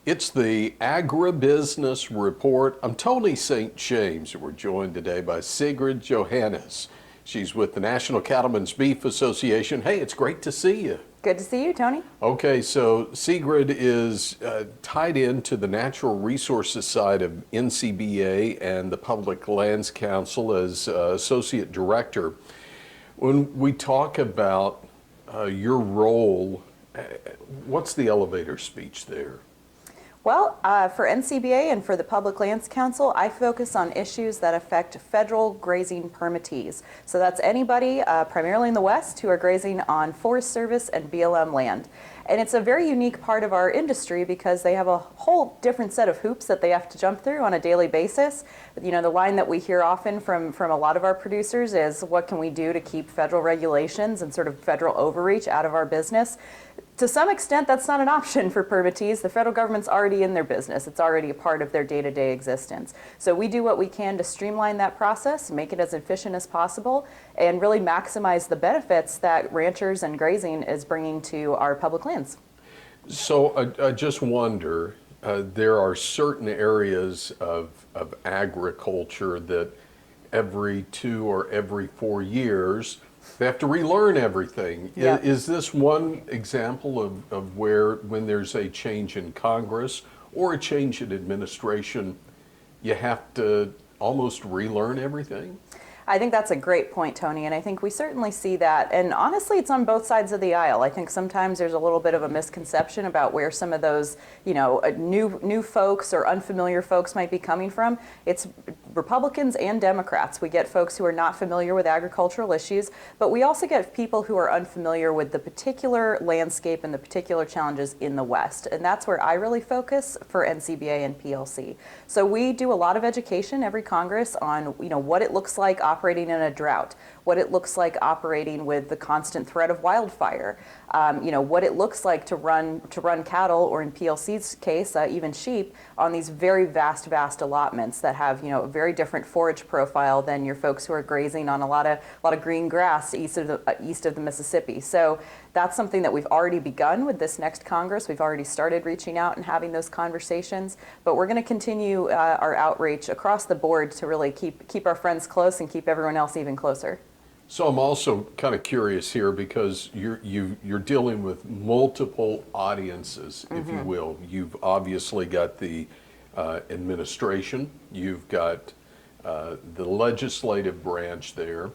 It's the Agribusiness Report. I'm Tony St. James. We're joined today by Sigrid Johannes. She's with the National Cattlemen's Beef Association. Hey, it's great to see you. Good to see you, Tony. Okay, so Sigrid is tied into the natural resources side of NCBA and the Public Lands Council as Associate Director. When we talk about your role, what's the elevator speech there? Well, for NCBA and for the Public Lands Council, I focus on issues that affect federal grazing permittees. So that's anybody, primarily in the West, who are grazing on Forest Service and BLM land. And it's a very unique part of our industry because they have a whole different set of hoops that they have to jump through on a daily basis. You know, the line that we hear often from a lot of our producers is, what can we do to keep federal regulations and sort of federal overreach out of our business? To some extent, that's not an option for permittees. The federal government's already in their business. It's already a part of their day-to-day existence. So we do what we can to streamline that process, make it as efficient as possible, and really maximize the benefits that ranchers and grazing is bringing to our public lands. So I just wonder, there are certain areas of agriculture that every 2 or every 4 years, they have to relearn everything. Yep. Is this one example of where, when there's a change in Congress or a change in administration, you have to almost relearn everything? I think that's a great point, Tony, and I think we certainly see that. And honestly, it's on both sides of the aisle. I think sometimes there's a little bit of a misconception about where some of those, new folks or unfamiliar folks might be coming from. It's Republicans and Democrats. We get folks who are not familiar with agricultural issues, but we also get people who are unfamiliar with the particular landscape and the particular challenges in the West. And that's where I really focus for NCBA and PLC. So we do a lot of education every Congress on, what it looks like operating in a drought, what it looks like operating with the constant threat of wildfire, what it looks like to run cattle, or in PLC's case, even sheep, on these very vast allotments that have a very different forage profile than your folks who are grazing on a lot of green grass east of the Mississippi. So that's something that we've already begun with this next Congress. We've already started reaching out and having those conversations, but we're going to continue our outreach across the board to really keep our friends close and keep everyone else even closer. So I'm also kind of curious here because you're dealing with multiple audiences, if you will. You've obviously got the administration, you've got the legislative branch there,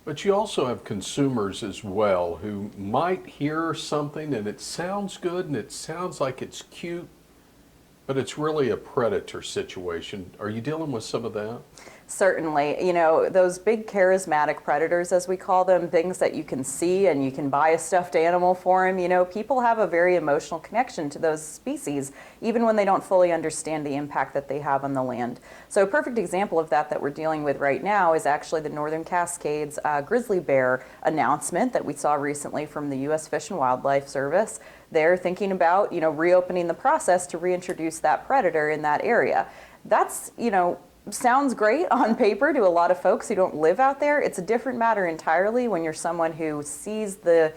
but you also have consumers as well who might hear something and it sounds good and it sounds like it's cute, but it's really a predator situation. Are you dealing with some of that? Certainly. Those big charismatic predators, as we call them, things that you can see and you can buy a stuffed animal for them, people have a very emotional connection to those species, even when they don't fully understand the impact that they have on the land. So a perfect example of that we're dealing with right now is actually the Northern Cascades grizzly bear announcement that we saw recently from the U.S. Fish and Wildlife Service. They're thinking about, reopening the process to reintroduce that predator in that area. That's, sounds great on paper to a lot of folks who don't live out there. It's a different matter entirely when you're someone who sees the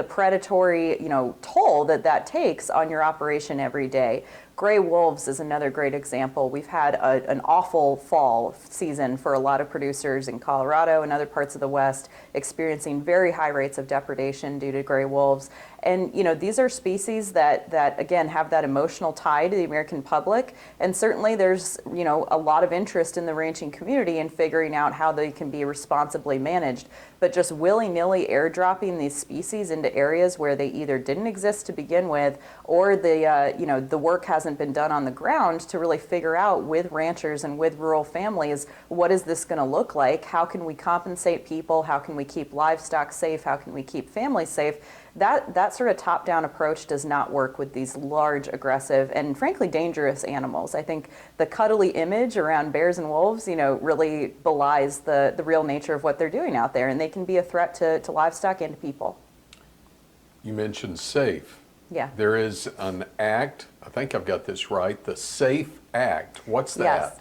predatory, toll that takes on your operation every day. Gray wolves is another great example. We've had an awful fall season for a lot of producers in Colorado and other parts of the West, experiencing very high rates of depredation due to gray wolves. And these are species that again have that emotional tie to the American public. And certainly there's a lot of interest in the ranching community in figuring out how they can be responsibly managed. But just willy-nilly airdropping these species into areas where they either didn't exist to begin with, or the work hasn't been done on the ground to really figure out with ranchers and with rural families, what is this going to look like? How can we compensate people? How can we keep livestock safe? How can we keep families safe? That sort of top-down approach does not work with these large, aggressive, and frankly dangerous animals. I think the cuddly image around bears and wolves, really belies the real nature of what they're doing out there, and they can be a threat to livestock and to people. You mentioned SAFE. Yeah. There is an act, I think I've got this right, the SAFE Act. What's that? Yes.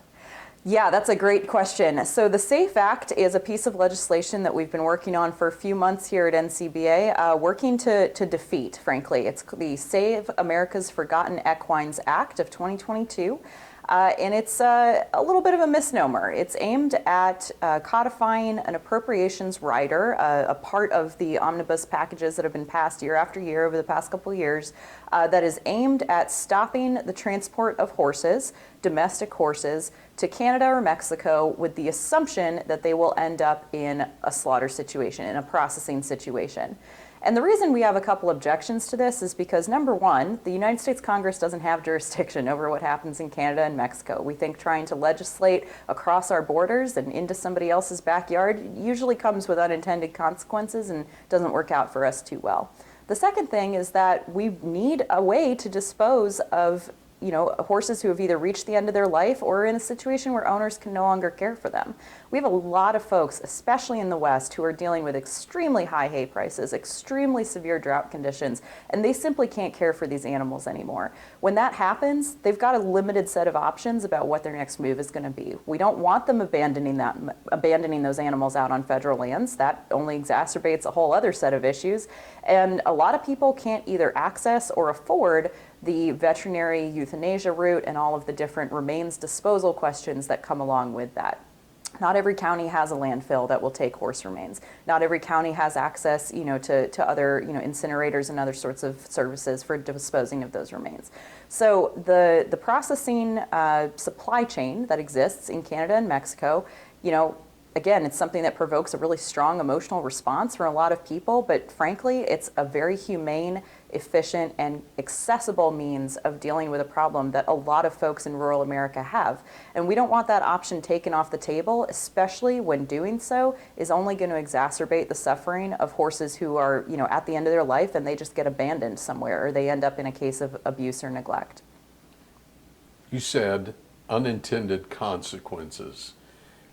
Yeah, that's a great question. So the SAFE Act is a piece of legislation that we've been working on for a few months here at NCBA, working to defeat, frankly. It's the Save America's Forgotten Equines Act of 2022. And it's a little bit of a misnomer. It's aimed at codifying an appropriations rider, a part of the omnibus packages that have been passed year after year over the past couple of years, that is aimed at stopping the transport of horses, domestic horses, to Canada or Mexico with the assumption that they will end up in a slaughter situation, in a processing situation. And the reason we have a couple objections to this is because, number one, the United States Congress doesn't have jurisdiction over what happens in Canada and Mexico. We think trying to legislate across our borders and into somebody else's backyard usually comes with unintended consequences and doesn't work out for us too well. The second thing is that we need a way to dispose of horses who have either reached the end of their life or are in a situation where owners can no longer care for them. We have a lot of folks, especially in the West, who are dealing with extremely high hay prices, extremely severe drought conditions, and they simply can't care for these animals anymore. When that happens, they've got a limited set of options about what their next move is going to be. We don't want them abandoning those animals out on federal lands. That only exacerbates a whole other set of issues. And a lot of people can't either access or afford the veterinary euthanasia route and all of the different remains disposal questions that come along with that. Not every county has a landfill that will take horse remains. Not every county has access, to other, incinerators and other sorts of services for disposing of those remains. So the processing supply chain that exists in Canada and Mexico, again, it's something that provokes a really strong emotional response for a lot of people, but frankly, it's a very humane, efficient, and accessible means of dealing with a problem that a lot of folks in rural America have. And we don't want that option taken off the table, especially when doing so is only going to exacerbate the suffering of horses who are, at the end of their life and they just get abandoned somewhere or they end up in a case of abuse or neglect. You said unintended consequences.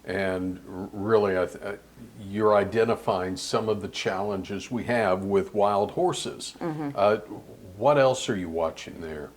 And really, you're identifying some of the challenges we have with wild horses. What else are you watching there?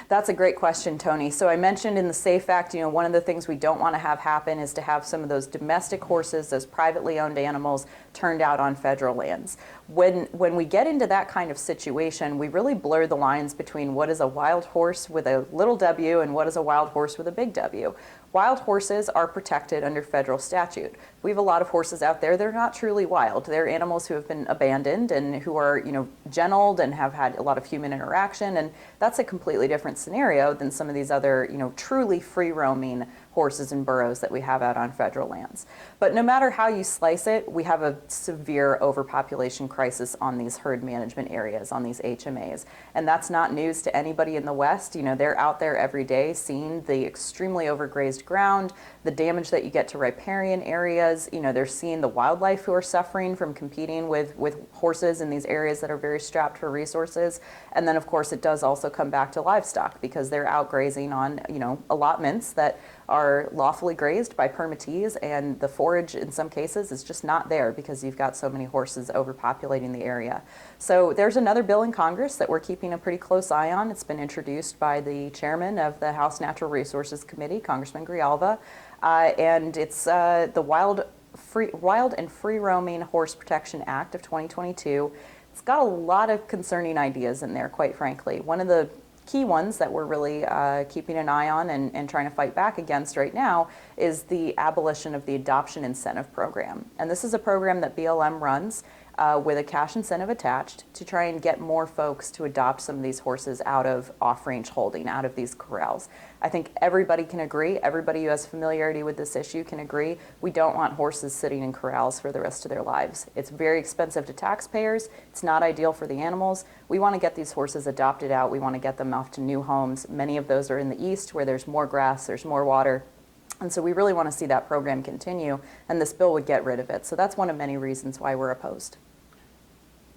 That's a great question, Tony. So I mentioned in the SAFE Act, one of the things we don't want to have happen is to have some of those domestic horses, those privately owned animals, turned out on federal lands. When we get into that kind of situation, we really blur the lines between what is a wild horse with a little W and what is a wild horse with a big W. Wild horses are protected under federal statute. We have a lot of horses out there that are not truly wild. They're animals who have been abandoned and who are, gennelled and have had a lot of human interaction, and that's a completely different scenario than some of these other, truly free-roaming horses and burros that we have out on federal lands. But no matter how you slice it, we have a severe overpopulation crisis on these herd management areas, on these HMAs. And that's not news to anybody in the West. They're out there every day seeing the extremely overgrazed ground, the damage that you get to riparian areas. They're seeing the wildlife who are suffering from competing with horses in these areas that are very strapped for resources. And then, of course, it does also come back to livestock because they're out grazing on, allotments that are lawfully grazed by permittees, and the forage in some cases is just not there because you've got so many horses overpopulating the area. So there's another bill in Congress that we're keeping a pretty close eye on. It's been introduced by the chairman of the House Natural Resources Committee, Congressman Grijalva, and it's the Wild and Free Roaming Horse Protection Act of 2022. It's got a lot of concerning ideas in there, quite frankly. One of the key ones that we're really keeping an eye on and trying to fight back against right now is the abolition of the Adoption Incentive Program. And this is a program that BLM runs with a cash incentive attached to try and get more folks to adopt some of these horses out of off-range holding, out of these corrals. I think everybody can agree, everybody who has familiarity with this issue can agree, we don't want horses sitting in corrals for the rest of their lives. It's very expensive to taxpayers, it's not ideal for the animals. We want to get these horses adopted out, we want to get them off to new homes. Many of those are in the east where there's more grass, there's more water. And so we really want to see that program continue, and this bill would get rid of it. So that's one of many reasons why we're opposed.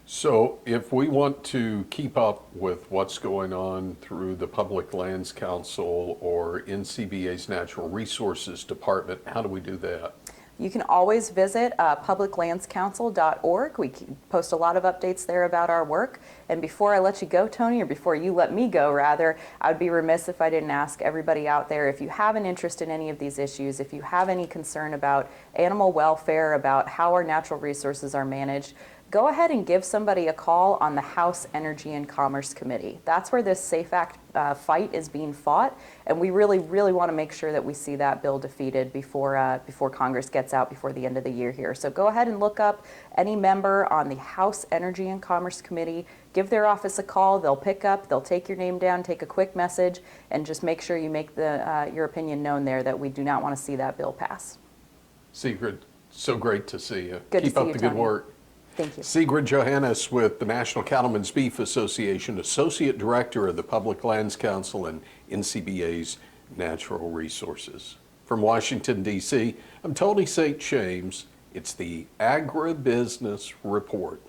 So if we want to keep up with what's going on through the Public Lands Council or NCBA's Natural Resources Department, how do we do that? You can always visit publiclandscouncil.org. We post a lot of updates there about our work. And before I let you go, Tony, or before you let me go, rather, I would be remiss if I didn't ask everybody out there, if you have an interest in any of these issues, if you have any concern about animal welfare, about how our natural resources are managed, go ahead and give somebody a call on the House Energy and Commerce Committee. That's where this SAFE Act fight is being fought, and we really, really want to make sure that we see that bill defeated before Congress gets out before the end of the year here. So go ahead and look up any member on the House Energy and Commerce Committee, give their office a call, they'll pick up, they'll take your name down, take a quick message, and just make sure you make your opinion known there that we do not want to see that bill pass. Sigrid, so great to see you. Good to Keep see up you, the good Tony. work. Thank you. Sigrid Johannes with the National Cattlemen's Beef Association, Associate Director of the Public Lands Council and NCBA's Natural Resources. From Washington, D.C., I'm Tony St. James. It's the Agribusiness Report.